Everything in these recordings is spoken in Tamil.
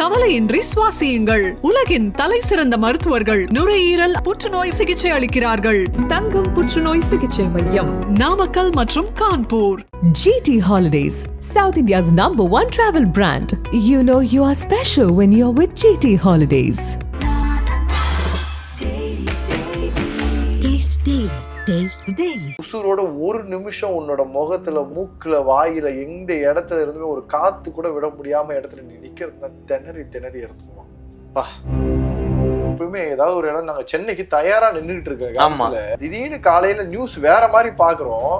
கவலையின்றி சுவாசியுங்கள். உலகின் தலை சிறந்த மருத்துவர்கள் நுரையீரல் புற்றுநோய் சிகிச்சை அளிக்கிறார்கள். தங்கம் புற்றுநோய் சிகிச்சை மையம், நாமக்கல் மற்றும் Kanpur. GT Holidays, South India's #1 travel brand. You know you are special when you're with GT Holidays. உசுரோட ஒரு நிமிஷம் உன்னோட முகத்துல, மூக்குல, வாயில, எந்த இடத்துல இருந்து ஒரு காத்து கூட விட முடியாம இடத்துல நீ நிக்கிறது திணறி திணறி இறந்துருவான். எப்பவுமே ஏதாவது ஒரு இடம், நாங்க சென்னைக்கு தயாரா நின்றுட்டு இருக்கோம், திடீர்னு காலையில நியூஸ் வேற மாதிரி பாக்குறோம்.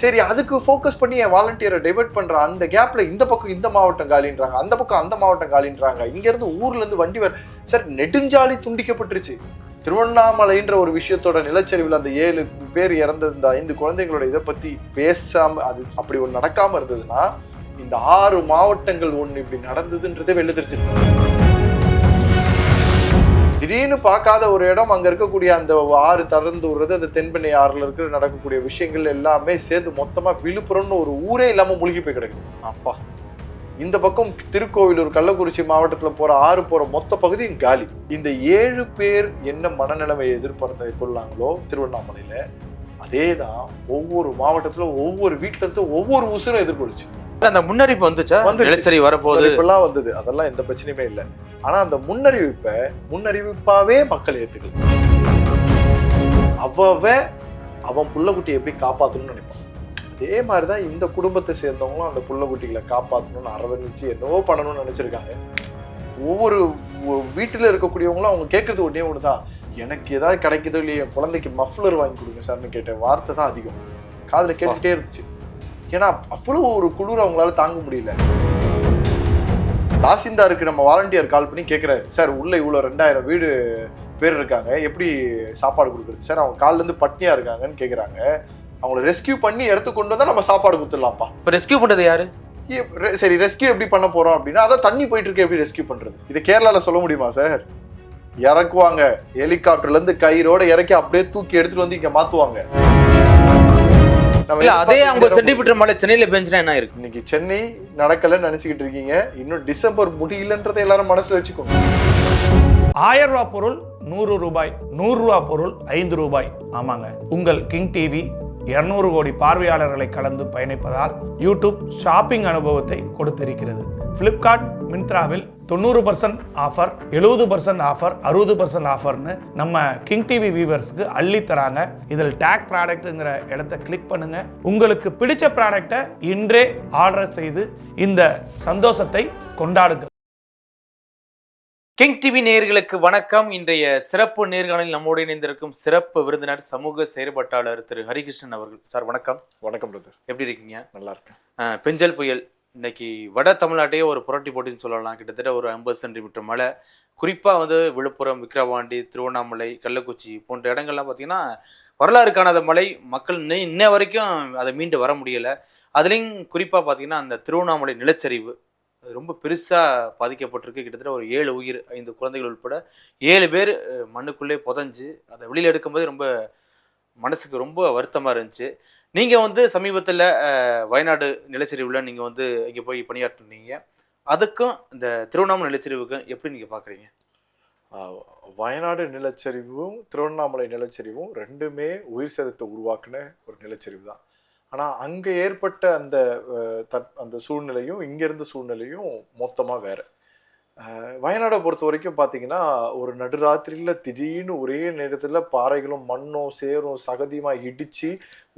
சரி, அதுக்கு ஃபோக்கஸ் பண்ணி என் வாலண்டியரை டைவர்ட் பண்றான். அந்த கேப்ல இந்த பக்கம் இந்த மாவட்டம் காலின்றாங்க, அந்த பக்கம் அந்த மாவட்டம் காலின்றாங்க. இங்க இருந்து ஊர்ல இருந்து வண்டி சார் நெடுஞ்சாலை துண்டிக்கப்பட்டுருச்சு. திருவண்ணாமலைன்ற ஒரு விஷயத்தோட நிலச்சரிவில் அந்த 7 பேர் இறந்த இந்த 5 குழந்தைங்களோட இதை பத்தி பேசாம, அது அப்படி ஒன்று நடக்காம இருந்ததுன்னா இந்த 6 மாவட்டங்கள் ஒன்று இப்படி நடந்ததுன்றதே வெளில தெரிஞ்சிருக்கு. திடீர்னு பார்க்காத ஒரு இடம், அங்க இருக்கக்கூடிய அந்த ஆறு திறந்து விடுறது, அந்த தென்பெண்ணை ஆறுல இருக்கிற நடக்கக்கூடிய விஷயங்கள் எல்லாமே சேர்ந்து மொத்தமா விழுப்புரம்னு ஒரு ஊரே இல்லாம முழுகி போய் கிடக்குது. அப்பா, இந்த பக்கம் திருக்கோவிலூர், கள்ளக்குறிச்சி மாவட்டத்துல போற 6 போற மொத்த பகுதியும் காலி. இந்த 7 பேர் என்ன மனநிலைமையை எதிர்பார்த்த கொள்ளாங்களோ திருவண்ணாமலையில, அதேதான் ஒவ்வொரு மாவட்டத்துல ஒவ்வொரு வீட்டுல இருந்து ஒவ்வொரு உசுரும் எதிர்கொள்ளுச்சு. அந்த முன்னறிவிப்பு வந்துச்சா? நிலச்சரி வரப்போகுது இப்பெல்லாம் வந்தது, அதெல்லாம் எந்த பிரச்சனையுமே இல்லை. ஆனா அந்த முன்னறிவிப்பாவே மக்கள் ஏத்துக்கல. அவன் புள்ளக்குட்டியை எப்படி காப்பாத்தணும்னு நினைப்பான். அதே மாதிரிதான் இந்த குடும்பத்தை சேர்ந்தவங்களும் அந்த புள்ளக்குட்டிகளை காப்பாற்றணும்னு அரவணைச்சு என்னவோ பண்ணணும்னு நினைச்சிருக்காங்க. ஒவ்வொரு வீட்டுல இருக்கக்கூடியவங்களும் அவங்க கேட்கறது ஒன்னே ஒண்ணுதான், எனக்கு ஏதாவது கிடைக்குதோ இல்லையா, என் குழந்தைக்கு மஃப்ளர் வாங்கி கொடுங்க சார்னு கேட்ட வார்த்தை தான் அதிகம் காதுல கேட்டுட்டே இருந்துச்சு. ஏன்னா அவ்வளவு ஒரு குளிர் அவங்களால தாங்க முடியல. தாசில்தாருக்கு நம்ம வாலண்டியர் கால் பண்ணி கேட்கிறாரு, சார் உள்ள இவ்வளவு 2000 வீடு பேர் இருக்காங்க, எப்படி சாப்பாடு கொடுக்குறது சார், அவங்க காலில இருந்து பட்னியா இருக்காங்கன்னு கேட்குறாங்க. அவங்கள ரெஸ்கியூ பண்ணி எடுத்து கொண்டு வந்தா நம்ம சாப்பாடு கொடுத்துடலாம்ப்பா. இப்போ ரெஸ்கியூ பண்றது யாரு? சரி, ரெஸ்கியூ எப்படி பண்ண போறோம் அப்படின்னா, அதான் தண்ணி போயிட்டு இருக்கு, எப்படி ரெஸ்கியூ பண்றது? இது கேரளால சொல்ல முடியுமா சார்? இறக்குவாங்க, ஹெலிகாப்டர்ல இருந்து கயிறோட இறக்கி அப்படியே தூக்கி எடுத்துட்டு வந்து இங்க மாத்துவாங்க. அதே அவங்க சென்டிமீட்டர் மழை சென்னையில பெஞ்சுனா என்ன இருக்கு? இன்னைக்கு சென்னை நடக்கலன்னு நினைச்சுக்கிட்டு இருக்கீங்க, இன்னும் டிசம்பர் முடியலன்றதை எல்லாரும் மனசுல வச்சுக்கோங்க. 1000 ரூபாய் பொருள் 100 ரூபாய், 100 ரூபாய் பொருள் 5 ரூபாய். ஆமாங்க, உங்கள் கிங் டிவி 200 கோடி பார்வையாளர்களை கடந்து பயணிப்பதால் யூடியூப் ஷாப்பிங் அனுபவத்தை கொடுத்திருக்கிறது. பிளிப்கார்ட், மிந்த்ராவில் 90% ஆஃபர், 70% ஆஃபர், 60% ஆஃபர்னு நம்ம கிங் டிவி வியூவர்ஸ்க்கு அள்ளி தராங்க. இதில் டேக் ப்ராடக்ட்ங்கிற இடத்தை கிளிக் பண்ணுங்க. உங்களுக்கு பிடிச்ச ப்ராடக்டை இன்றே ஆர்டர் செய்து இந்த சந்தோஷத்தை கொண்டாடுங்கள். கிங் டிவி நேயர்களுக்கு வணக்கம். இன்றைய சிறப்பு நேர்காணலில் நம்மோடு இணைந்திருக்கும் சிறப்பு விருந்தினர், சமூக செயற்பாட்டாளர் திரு ஹரிகிருஷ்ணன் அவர்கள். சார் வணக்கம். வணக்கம் பிரதர், எப்படி இருக்கீங்க? நல்லா இருக்கேன். பெஞ்சல் புயல் இன்னைக்கு வட தமிழ்நாட்டையே ஒரு புரட்டி போட்டின்னு சொல்லலாம். கிட்டத்தட்ட ஒரு 50 சென்டிமீட்டர் மழை. குறிப்பாக விழுப்புரம், விக்கிரவாண்டி, திருவண்ணாமலை, கள்ளக்குறிச்சி போன்ற இடங்கள்லாம் பார்த்தீங்கன்னா வரலாறு காணாத மழை. மக்கள் இன்ன வரைக்கும் அதை மீண்டு வர முடியலை. அதுலேயும் குறிப்பாக பார்த்தீங்கன்னா அந்த திருவண்ணாமலை நிலச்சரிவு ரொம்ப பெருசாக பாதிக்கப்பட்டிருக்கு. கிட்டத்தட்ட ஒரு 7 உயிர், 5 குழந்தைகள் உட்பட 7 பேர் மண்ணுக்குள்ளே புதஞ்சு அதை வெளியில் எடுக்கும்போது ரொம்ப மனசுக்கு ரொம்ப வருத்தமாக இருந்துச்சு. நீங்கள் சமீபத்தில் வயநாடு நிலச்சரிவில் நீங்கள் இங்கே போய் பணியாற்றினீங்க. அதுக்கும் இந்த திருவண்ணாமலை நிலச்சரிவுக்கும் எப்படி நீங்கள் பார்க்குறீங்க? வயநாடு நிலச்சரிவும் திருவண்ணாமலை நிலச்சரிவும் ரெண்டுமே உயிர் சேதத்தை உருவாக்குன ஒரு நிலச்சரிவு தான். ஆனால் அங்கே ஏற்பட்ட அந்த சூழ்நிலையும் இங்கேருந்த சூழ்நிலையும் மொத்தமாக வேறு. வயநாடை பொறுத்த வரைக்கும் பார்த்தீங்கன்னா, ஒரு நடுராத்திரியில் திடீர்னு ஒரே நேரத்தில் பாறைகளும் மண்ணும் சேரும் சகதியுமாக இடித்து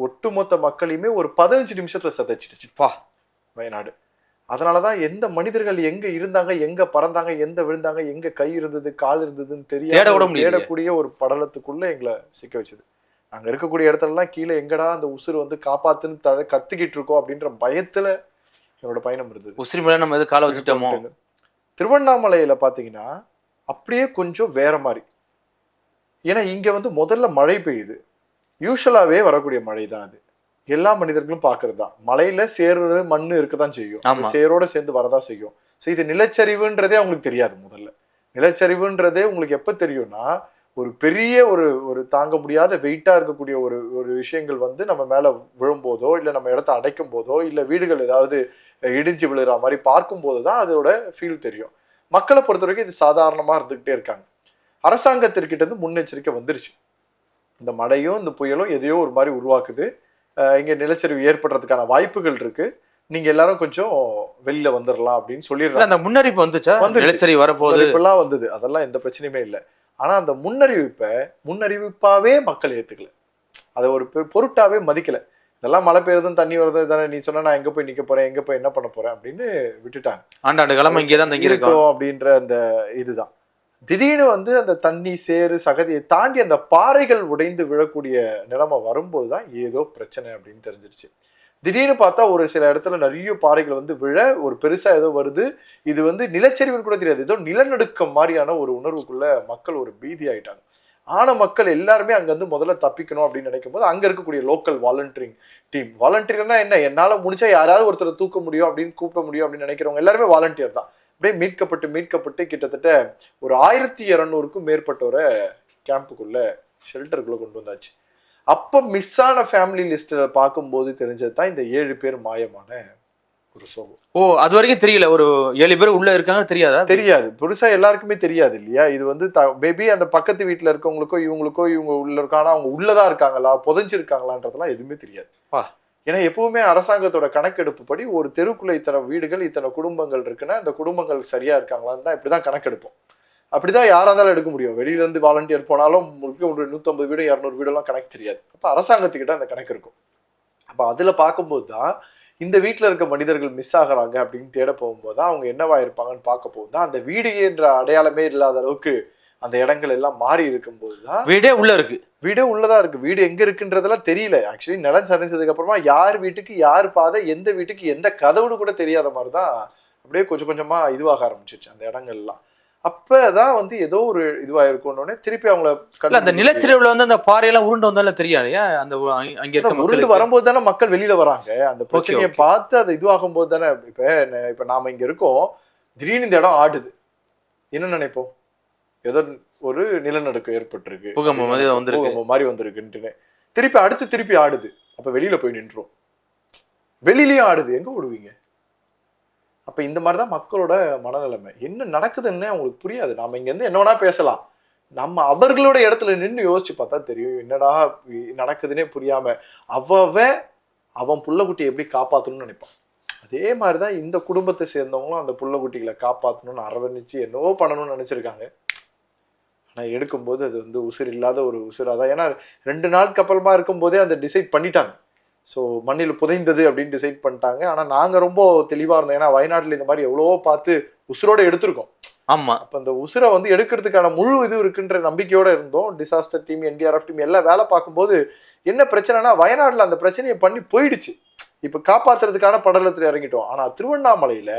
ஒட்டுமொத்த மக்களையுமே ஒரு 15 நிமிஷத்தில் சதைச்சிடுச்சுப்பா வயநாடு. அதனால தான் எந்த மனிதர்கள் எங்கே இருந்தாங்க, எங்கே பறந்தாங்க, எந்த விழுந்தாங்க, எங்கே கை இருந்தது, கால் இருந்ததுன்னு தெரியாத தேடக்கூடிய ஒரு படலத்துக்குள்ளே எங்களை சிக்க வச்சுது. நாங்கள் இருக்கக்கூடிய இடத்துலலாம் கீழே எங்கடா அந்த உசுறு காப்பாத்துன்னு கத்திக்கிட்டு இருக்கோம் அப்படின்ற பயத்தில் என்னோட பயணம் இருந்தது. உசிரி மேலே நம்ம எது காலை வச்சுட்டோமோ. திருவண்ணாமலையில பாத்தீங்கன்னா அப்படியே கொஞ்சம் வேற மாதிரி. ஏன்னா இங்க முதல்ல மழை பெய்யுது, யூஸ்வலாவே வரக்கூடிய மழை தான் அது, எல்லா மனிதர்களும் பாக்குறது தான். மலையில சேறு மண்ணு இருக்கதான் செய்யும், சேரோட சேர்ந்து வரதான் செய்யும். ஸோ இது நிலச்சரிவுன்றதே அவங்களுக்கு தெரியாது. முதல்ல நிலச்சரிவுன்றதே உங்களுக்கு எப்ப தெரியும்னா, ஒரு பெரிய ஒரு தாங்க முடியாத வெயிட்டா இருக்கக்கூடிய ஒரு விஷயங்கள் நம்ம மேல விழும்போதோ, இல்லை நம்ம இடத்த அடைக்கும் போதோ, இல்லை வீடுகள் ஏதாவது இடிஞ்சு விழுற மாதிரி பார்க்கும் போது தான் அதோட ஃபீல் தெரியும். மக்களை பொறுத்த வரைக்கும் இது சாதாரணமா இருந்துகிட்டே இருக்காங்க. அரசாங்கத்திற்கிட்ட இருந்து முன்னெச்சரிக்கை வந்துருச்சு. இந்த மழையும் இந்த புயலும் எதையோ ஒரு மாதிரி உருவாக்குது, இங்க நிலச்சரிவு ஏற்படுறதுக்கான வாய்ப்புகள் இருக்கு, நீங்க எல்லாரும் கொஞ்சம் வெளியில வந்துடலாம் அப்படின்னு சொல்லிடுறாங்க. அந்த முன்னறிவிப்பு வந்துச்சா? நிலச்சரிவு வரப்போகுது இப்பெல்லாம் வந்தது, அதெல்லாம் எந்த பிரச்சனையுமே இல்லை. ஆனா அந்த முன்னறிவிப்பாவே மக்கள் ஏத்துக்கல, அதை ஒரு பொருட்டாவே மதிக்கல. இதெல்லாம் மழை பெய்யுறதும் தண்ணி வருது தானே, நீ சொன்னா நான் எங்க போய் நிக்க போறேன், எங்க போய் என்ன பண்ண போறேன் அப்படின்னு விட்டுட்டாங்க. ஆண்டாண்டு கிழமை இங்கேதான் தங்கி இருக்கோம் அப்படின்ற அந்த இதுதான். திடீர்னு வந்து அந்த தண்ணி சேறு சகதியை தாண்டி அந்த பாறைகள் உடைந்து விழக்கூடிய நிலைமை வரும்போதுதான் ஏதோ பிரச்சனை அப்படின்னு தெரிஞ்சிருச்சு. திடீர்னு பார்த்தா ஒரு சில இடத்துல நிறைய பாறைகள் வந்து விழ, ஒரு பெருசா ஏதோ வருது. இது வந்து நிலச்சரிவுன்னு கூட தெரியாது, ஏதோ நிலநடுக்கம் மாதிரியான ஒரு உணர்வுக்குள்ள மக்கள் ஒரு பீதி ஆயிட்டாங்க. ஆன மக்கள் எல்லாருமே அங்க வந்து முதல்ல தப்பிக்கணும் அப்படின்னு நினைக்கும் போது அங்க இருக்கக்கூடிய லோக்கல் வாலண்டியரிங் டீம், வாலண்டியர்னா என்ன, என்னால முடிஞ்சா யாராவது ஒருத்தரை தூக்க முடியும் அப்படின்னு கூப்பிட முடியும் அப்படின்னு நினைக்கிறவங்க எல்லாருமே வாலண்டியர் தான். அப்படியே மீட்கப்பட்டு கிட்டத்தட்ட ஒரு 1200க்கும் மேற்பட்டோரை கேம்புக்குள்ள ஷெல்டருக்குள்ள கொண்டு வந்தாச்சு. அப்ப மிஸ் ஆன ஃபேமிலி லிஸ்ட்ல பார்க்கும்போது தெரிஞ்சது தான் இந்த 7 பேர் மாயமான ஒரு சோகம். ஓ, அது வரைக்கும் தெரியல, ஒரு 7 பேர் உள்ள இருக்காங்க தெரியாதா? தெரியாது, புதுசா எல்லாருக்குமே தெரியாது இல்லையா. இது வந்து மேபி அந்த பக்கத்து வீட்டுல இருக்கவங்களுக்கோ இவங்களுக்கோ இவங்க உள்ள இருக்கானா, அவங்க உள்ளதான் இருக்காங்களா, புதைஞ்சிருக்காங்களான்றதெல்லாம் எதுவுமே தெரியாது. ஏன்னா எப்பவுமே அரசாங்கத்தோட கணக்கெடுப்பு படி ஒரு தெருக்குள்ள இத்தனை வீடுகள் இத்தனை குடும்பங்கள் இருக்குன்னா அந்த குடும்பங்கள் சரியா இருக்காங்களான்னு தான் இப்படிதான் கணக்கெடுப்போம். அப்படிதான் யாரா இருந்தாலும் எடுக்க முடியும். வெளியில இருந்து வாலண்டியர் போனாலும் உங்களுக்கு 150 வீடு 200 வீடெல்லாம் கணக்கு தெரியாது. அப்ப அரசாங்கத்துக்கிட்ட அந்த கணக்கு இருக்கும். அப்ப அதுல பார்க்கும்போது தான் இந்த வீட்டுல இருக்க மனிதர்கள் மிஸ் ஆகுறாங்க அப்படின்னு தேட போகும்போது தான் அவங்க என்னவா இருப்பாங்கன்னு பார்க்க போது தான் அந்த வீடு என்ற அடையாளமே இல்லாத அளவுக்கு அந்த இடங்கள் எல்லாம் மாறி இருக்கும் போதுதான் வீடே உள்ள இருக்கு, வீடே உள்ளதா இருக்கு. வீடு எங்க இருக்குன்றதெல்லாம் தெரியல. ஆக்சுவலி நிலம் சரிஞ்சதுக்கு அப்புறமா யார் வீட்டுக்கு யார் பாதை, எந்த வீட்டுக்கு எந்த கதவுன்னு கூட தெரியாத மாதிரிதான் அப்படியே கொஞ்சம் கொஞ்சமா இதுவாக ஆரம்பிச்சிச்சு அந்த இடங்கள்லாம். அப்பதான் வந்து ஏதோ ஒரு இதுவா இருக்கும்னு திருப்பி அவங்கள அந்த நிலச்சரிவுல வந்து அந்த பாறையெல்லாம் உருண்டு வந்தாலும் தெரியாது. அந்த அங்க உருண்டு வரும்போது தானே மக்கள் வெளியில வராங்க. அந்த பிரச்சனையை பார்த்து அது இதுவாகும் போது தானே. இப்ப நாம இங்க இருக்கோம், திடீர்னு இந்த இடம் ஆடுது, என்ன நினைப்போம், ஏதோ ஒரு நிலநடுக்கம் ஏற்பட்டிருக்கு, பூகம்பம் மாதிரி வந்திருக்குன்ட்டு. திருப்பி ஆடுது, அப்ப வெளியில போய் நின்றோம். வெளியிலயும் ஆடுது, எங்க ஓடுவீங்க? அப்ப இந்த மாதிரிதான் மக்களோட மனநிலைமை. என்ன நடக்குதுன்னு அவங்களுக்கு புரியாது. நாம இங்க இருந்து என்ன வேணா பேசலாம், நம்ம அவர்களோட இடத்துல நின்று யோசிச்சு பார்த்தா தெரியும் என்னடா நடக்குதுன்னே புரியாம அவன் புள்ளக்குட்டியை எப்படி காப்பாத்தணும்னு நினைப்பான். அதே மாதிரிதான் இந்த குடும்பத்தை சேர்ந்தவங்களும் அந்த புள்ளக்குட்டிகளை காப்பாற்றணும்னு அரவணைச்சு என்னவோ பண்ணணும்னு நினைச்சிருக்காங்க. ஆனா எடுக்கும்போது அது வந்து உசுர் இல்லாத ஒரு உசுராதான். ஏன்னா 2 நாளுக்கு அப்புறமா இருக்கும் போதே அந்த டிசைட் பண்ணிட்டாங்க. ஸோ மண்ணில் புதைந்தது அப்படின்னு டிசைட் பண்ணிட்டாங்க. ஆனா நாங்க ரொம்ப தெளிவா இருந்தோம். ஏன்னா வயநாட்டுல இந்த மாதிரி எவ்வளவோ பார்த்து உசுரோட எடுத்திருக்கோம். ஆமா, அப்ப அந்த உசுரை வந்து எடுக்கிறதுக்கான முழு இது இருக்குன்ற நம்பிக்கையோட இருந்தோம். டிசாஸ்டர் டீம், NDRF டீம் எல்லாம் வேலை பார்க்கும்போது என்ன பிரச்சனைனா வயநாட்டுல அந்த பிரச்சனையை பண்ணி போயிடுச்சு. இப்ப காப்பாத்துறதுக்கான படலத்துல இறங்கிட்டோம். ஆனா திருவண்ணாமலையில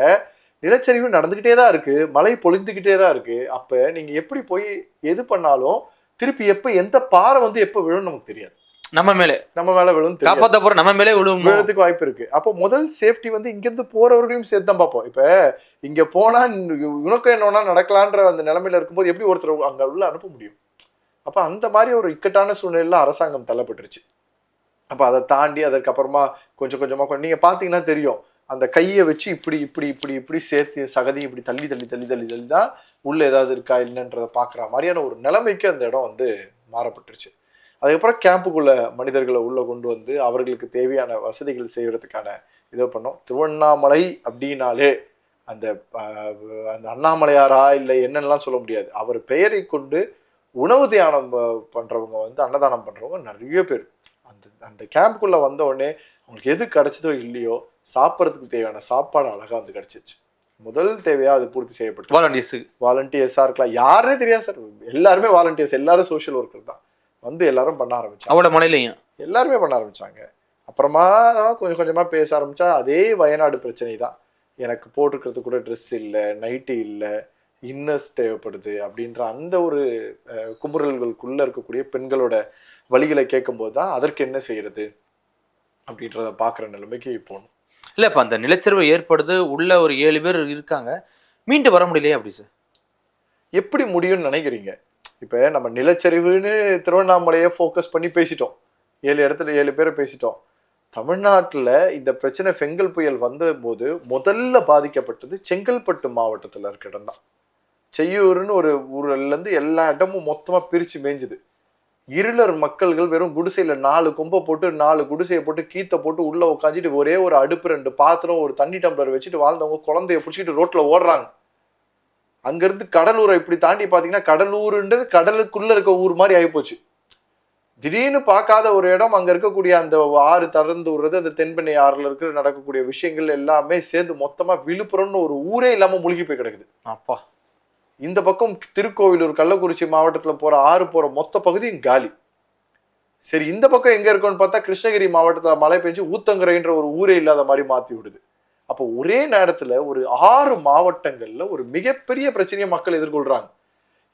நிலச்சரிவு நடந்துகிட்டே தான் இருக்கு, மழை பொழிந்துகிட்டே தான் இருக்கு. அப்ப நீங்க எப்படி போய் எது பண்ணாலும் திருப்பி எப்ப எந்த பாறை வந்து எப்ப விழும் நமக்கு தெரியாது. நம்ம மேல விழும், காப்பாத்த போற நம்ம மேலே விழுறதுக்கு வாய்ப்பு இருக்கு. அப்போ முதல் சேஃப்டி வந்து இங்க இருந்து போறவர்களையும் சேர்த்து தான் பார்ப்போம். இப்ப இங்க போனா உனக்கும் என்னன்னா நடக்கலான்ற அந்த நிலைமையில இருக்கும்போது எப்படி ஒருத்தர் அங்க உள்ள அனுப்ப முடியும்? அப்ப அந்த மாதிரி ஒரு இக்கட்டான சூழ்நிலையில அரசாங்கம் தள்ளப்பட்டுருச்சு. அப்ப அதை தாண்டி அதற்கப்புறமா கொஞ்சம் கொஞ்சமா நீங்க பாத்தீங்கன்னா தெரியும், அந்த கையை வச்சு இப்படி சேர்த்து சகதி இப்படி தள்ளி தான் உள்ள ஏதாவது இருக்கா இல்லைன்றதை பாக்குற மாதிரியான ஒரு நிலைமைக்கு அந்த இடம் வந்து மாறப்பட்டுருச்சு. அதுக்கப்புறம் கேம்புக்குள்ள மனிதர்களை உள்ள கொண்டு வந்து அவர்களுக்கு தேவையான வசதிகள் செய்யறதுக்கான இதை பண்ணோம். திருவண்ணாமலை அப்படின்னாலே அந்த அண்ணாமலையாரா இல்லை என்னென்னலாம் சொல்ல முடியாது. அவர் பெயரை கொண்டு உணவு தியானம் பண்றவங்க வந்து அன்னதானம் பண்றவங்க நிறைய பேர் அந்த கேம்புக்குள்ள வந்த உடனே அவங்களுக்கு எது கிடைச்சதோ இல்லையோ சாப்பிட்றதுக்கு தேவையான சாப்பாடு அழகா வந்து கிடைச்சிச்சு. முதல் தேவையா அது பூர்த்தி செய்யப்பட்டு வாலண்டியர்ஸா இருக்கலாம், யாருன்னே தெரியாது சார், எல்லாருமே வாலண்டியர்ஸ், எல்லாரும் சோஷியல் ஒர்க்கர் தான் வந்து எல்லாரும் பண்ண ஆரம்பிச்சாங்க. அவளோட மனையிலையும் எல்லாருமே பண்ண ஆரம்பிச்சாங்க. அப்புறமா கொஞ்சம் கொஞ்சமா பேச ஆரம்பிச்சா அதே வயநாடு பிரச்சனை தான். எனக்கு போட்டுக்கிறது கூட ட்ரெஸ் இல்லை, நைட்டு இல்லை, இன்னர்ஸ் தேவைப்படுது அப்படின்ற அந்த ஒரு குமுறல்களுக்குள்ள இருக்கக்கூடிய பெண்களோட வழிகளை கேட்கும் போது தான் அதற்கு என்ன செய்யறது அப்படின்றத பாக்குற நிலைமைக்கு போகணும். இல்ல இப்ப அந்த நிலச்சரிவு ஏற்படுது, உள்ள ஒரு 7 பேர் இருக்காங்க, மீண்டு வர முடியலையே அப்படி சார்? எப்படி முடியும்னு நினைக்கிறீங்க? இப்ப நம்ம நிலச்சரிவுன்னு திருவண்ணாமலையை ஃபோக்கஸ் பண்ணி பேசிட்டோம், 7 இடத்துல 7 பேரை பேசிட்டோம். தமிழ்நாட்டில் இந்த பிரச்சனை செங்கல் புயல் வந்த போது முதல்ல பாதிக்கப்பட்டது செங்கல்பட்டு மாவட்டத்தில் இருக்க இடம் தான். செய்யூர்னு ஒரு ஊர்லேருந்து எல்லா இடமும் மொத்தமாக பிரித்து மேய்ஞ்சுது. இருளர் மக்கள்கள் வெறும் குடிசையில் 4 கொம்பை போட்டு 4 குடிசையை போட்டு கீத்தை போட்டு உள்ளே உட்காந்துட்டு ஒரே ஒரு அடுப்பு 2 பாத்திரம் ஒரு தண்ணி டம்ளர் வச்சுட்டு வாழ்ந்தவங்க குழந்தைய பிடிச்சிட்டு ரோட்டில் ஓடுறாங்க. அங்கேருந்து கடலூரை இப்படி தாண்டி பார்த்தீங்கன்னா கடலூருன்றது கடலுக்குள்ளே இருக்க ஊர் மாதிரி ஆகிப்போச்சு. திடீர்னு பார்க்காத ஒரு இடம், அங்கே இருக்கக்கூடிய அந்த ஆறு திறந்து விடுறது, அந்த தென்பெண்ணை ஆறில் இருக்கிற நடக்கக்கூடிய விஷயங்கள் எல்லாமே சேர்ந்து மொத்தமாக விழுப்புரம்னு ஒரு ஊரே இல்லாமல் முழுகி போய் கிடக்குது. அப்பா, இந்த பக்கம் திருக்கோவிலூர் கள்ளக்குறிச்சி மாவட்டத்தில் போகிற ஆறு போகிற மொத்த பகுதியும் காலி. சரி, இந்த பக்கம் எங்கே இருக்குன்னு பார்த்தா கிருஷ்ணகிரி மாவட்டத்தில் மழை பெஞ்சு ஊத்தங்கரைன்ற ஒரு ஊரே இல்லாத மாதிரி மாற்றி விடுது. அப்போ ஒரே நேரத்தில் ஒரு 6 மாவட்டங்களில் ஒரு மிகப்பெரிய பிரச்சனையை மக்கள் எதிர்கொள்கிறாங்க.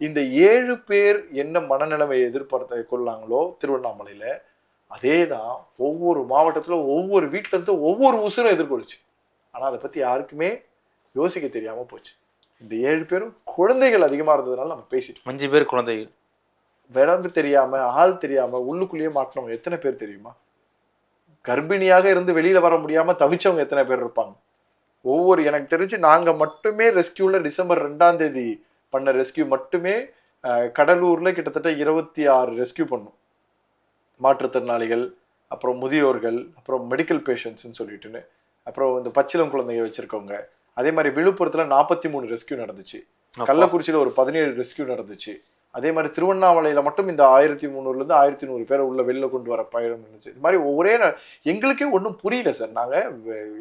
இந்த 7 பேர் என்ன மனநிலைமையை எதிர்பார்த்த கொள்ளாங்களோ திருவண்ணாமலையில், அதே தான் ஒவ்வொரு மாவட்டத்தில் ஒவ்வொரு வீட்டிலேருந்து ஒவ்வொரு உசுரும் எதிர்கொள்ளுச்சு. ஆனால் அதை பற்றி யாருக்குமே யோசிக்க தெரியாமல் போச்சு. இந்த 7 பேரும் குழந்தைகள் அதிகமாக இருந்ததுனால நம்ம பேசிட்டோம். 5 பேர் குழந்தைகள். விளம்பு தெரியாமல் ஆள் தெரியாமல் உள்ளுக்குள்ளேயே மாட்டினவங்க எத்தனை பேர் தெரியுமா? கர்ப்பிணியாக இருந்து வெளியில் வர முடியாமல் தவிச்சவங்க எத்தனை பேர் இருப்பாங்க? எனக்கு தெரிஞ்சு நாங்கள் மட்டுமே ரெஸ்கியூவில் டிசம்பர் 2ஆம் தேதி பண்ண ரெஸ்கியூ மட்டுமே கடலூரில் கிட்டத்தட்ட 26 ரெஸ்கியூ பண்ணோம். மாற்றுத்திறனாளிகள், அப்புறம் முதியோர்கள், அப்புறம் மெடிக்கல் பேஷண்ட்ஸ்ன்னு சொல்லிட்டுன்னு, அப்புறம் இந்த பச்சிளம் குழந்தைங்க வச்சுருக்கவங்க. அதே மாதிரி விழுப்புரத்தில் 43 ரெஸ்கியூ நடந்துச்சு. கள்ளக்குறிச்சியில் ஒரு 17 ரெஸ்கியூ நடந்துச்சு. அதே மாதிரி திருவண்ணாமலையில் மட்டும் இந்த 1300 1100 பேரை உள்ள வெளில கொண்டு வர பயணம் இருந்துச்சு. இது மாதிரி ஒரே எங்களுக்கே ஒன்றும் புரியல சார். நாங்கள்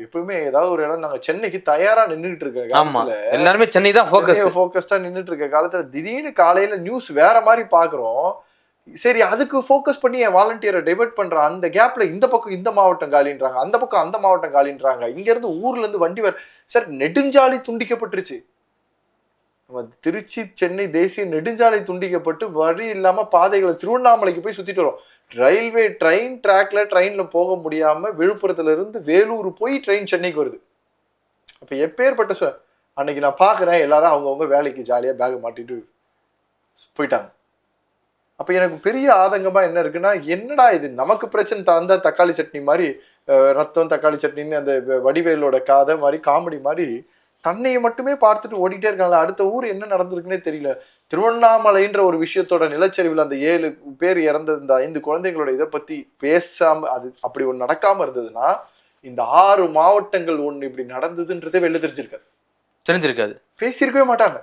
எப்பவுமே ஏதாவது ஒரு இடம், நாங்கள் சென்னைக்கு தயாராக நின்றுட்டு இருக்க காலத்தில், எல்லாருமே சென்னை தான் ஃபோக்கஸ்டாக நின்றுட்டு இருக்க காலத்தில் திடீர்னு காலையில் நியூஸ் வேற மாதிரி பார்க்குறோம். சரி, அதுக்கு ஃபோக்கஸ் பண்ணி என் வாலண்டியரை டைவர்ட் பண்ணுறான். அந்த கேப்பில் இந்த பக்கம் இந்த மாவட்டம் காலின்றாங்க, அந்த பக்கம் அந்த மாவட்டம் காலின்றாங்க. இங்கேருந்து ஊர்லேருந்து வண்டி சார் நெடுஞ்சாலை துண்டிக்கப்பட்டுருச்சு. நம்ம திருச்சி சென்னை தேசிய நெடுஞ்சாலை துண்டிக்கப்பட்டு வழி இல்லாமல் பாதைகளை திருவண்ணாமலைக்கு போய் சுற்றிட்டு வரோம். ரயில்வே ட்ரெயினில் போக முடியாமல் விழுப்புரத்துல இருந்து வேலூர் போய் ட்ரெயின் சென்னைக்கு வருது. அப்போ எப்பேற்பட்ட அன்னைக்கு நான் பார்க்குறேன், எல்லாரும் அவங்கவுங்க வேலைக்கு ஜாலியாக பேகை மாட்டிட்டு போயிட்டாங்க. அப்போ எனக்கு பெரிய ஆதங்கமாக என்ன இருக்குன்னா, என்னடா இது நமக்கு பிரச்சனை தந்தா தக்காளி சட்னி மாதிரி, ரத்தம் தக்காளி சட்னின்னு அந்த வடிவேலோட கதை மாதிரி காமெடி மாதிரி தன்னையை மட்டுமே பார்த்துட்டு ஓடிட்டே இருக்காங்க. அடுத்த ஊர் என்ன நடந்திருக்குன்னே தெரியல. திருவண்ணாமலைன்ற ஒரு விஷயத்தோட நிலச்சரிவில் அந்த 7 பேர் இறந்த இந்த 5 குழந்தைங்களோட இதை பற்றி பேசாமல், அது அப்படி ஒன்று நடக்காமல் இருந்ததுன்னா இந்த 6 மாவட்டங்கள் ஒன்று இப்படி நடந்ததுன்றதே வெளில தெரிஞ்சிருக்காது. பேசியிருக்கவே மாட்டாங்க.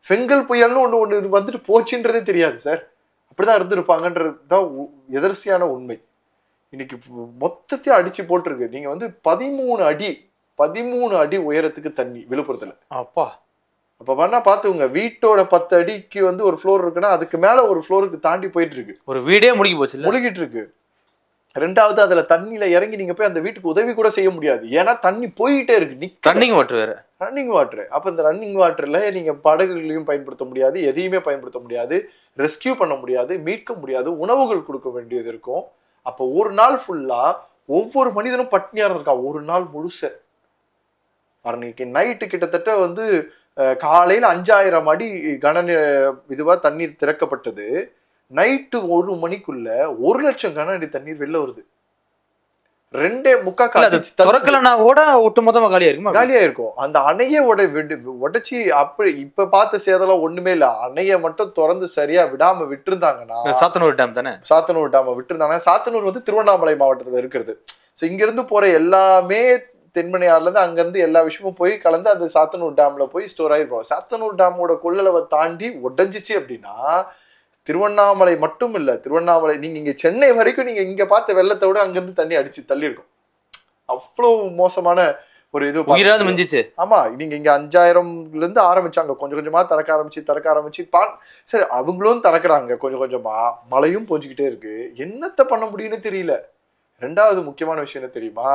செங்கல் புயல்னு ஒன்று வந்துட்டு போச்சுன்றதே தெரியாது சார். அப்படிதான் இருந்திருப்பாங்கன்றது தான் எதிர்ச்சியான உண்மை. இன்னைக்கு மொத்தத்தையும் அடிச்சு போட்டிருக்கு. நீங்க வந்து 13 அடி உயரத்துக்கு தண்ணி விழுப்புரத்துல. அப்பா, அப்ப வேணா பாத்துங்க, வீட்டோட 10 அடிக்கு வந்து ஒரு ஃப்ளோர் இருக்குன்னா அதுக்கு மேல ஒரு ஃப்ளோருக்கு தாண்டி போயிட்டு இருக்கு. ஒரு வீடே முழுகிட்டு இருக்கு. 2வது அதுல தண்ணியில இறங்கி நீங்க போய் அந்த வீட்டுக்கு உதவி கூட செய்ய முடியாது. ஏன்னா தண்ணி போயிட்டே இருக்கு. Running water. அப்ப இந்த ரன்னிங் வாட்டர்ல நீங்க படகுகளையும் பயன்படுத்த முடியாது, எதையுமே பயன்படுத்த முடியாது, ரெஸ்கியூ பண்ண முடியாது, மீட்க முடியாது, உணவுகள் கொடுக்க வேண்டியது இருக்கும். அப்போ ஒரு நாள் ஃபுல்லா ஒவ்வொரு மனிதனும் பட்னியா இருந்திருக்கான். ஒரு நாள் முழுச அன்னைக்கு நைட்டு கிட்டத்தட்ட வந்து காலையில் 5000 அடி இதுவா தண்ணீர் திறக்கப்பட்டது. நைட்டு 1 மணிக்குள்ள 1 லட்சம் கன அடி தண்ணீர் வெளில வருது. 2.25 ஒட்டுமொத்தமா காலியா இருக்கும். அந்த அணையை உடைச்சி அப்படி இப்ப பார்த்த சேதெல்லாம் ஒண்ணுமே இல்ல. அணையை மட்டும் திறந்து சரியா விடாம விட்டுருந்தாங்கன்னா, சாத்தனூர் டேம் விட்டுருந்தாங்க. சாத்தனூர் வந்து திருவண்ணாமலை மாவட்டத்துல இருக்கிறது. ஸோ இங்க இருந்து போற எல்லாமே தென்மணியாறுல இருந்து அங்கிருந்து எல்லா விஷயமும் போய் கலந்து அந்த சாத்தனூர் டேம்ல போய் ஸ்டோர் ஆயிருப்போம். சாத்தனூர் டேமோட கொள்ளளவை தாண்டி உடைஞ்சிச்சு அப்படின்னா திருவண்ணாமலை மட்டும் இல்ல, திருவண்ணாமலை நீங்க இங்க சென்னை வரைக்கும் நீங்க இங்க பார்த்த வெள்ளத்தை விட அங்கிருந்து தண்ணி அடிச்சு தள்ளி இருக்கும். அவ்வளவு மோசமான ஒரு இது. ஆமா, நீங்க இங்க 5000ல இருந்து ஆரம்பிச்சாங்க, கொஞ்சம் கொஞ்சமா திறக்க ஆரம்பிச்சு சரி அவங்களும் திறக்கிறாங்க கொஞ்சம் கொஞ்சமா, மழையும் போஞ்சுக்கிட்டே இருக்கு. என்னத்த பண்ண முடியும்னு தெரியல. 2வது முக்கியமான விஷயம் என்ன தெரியுமா?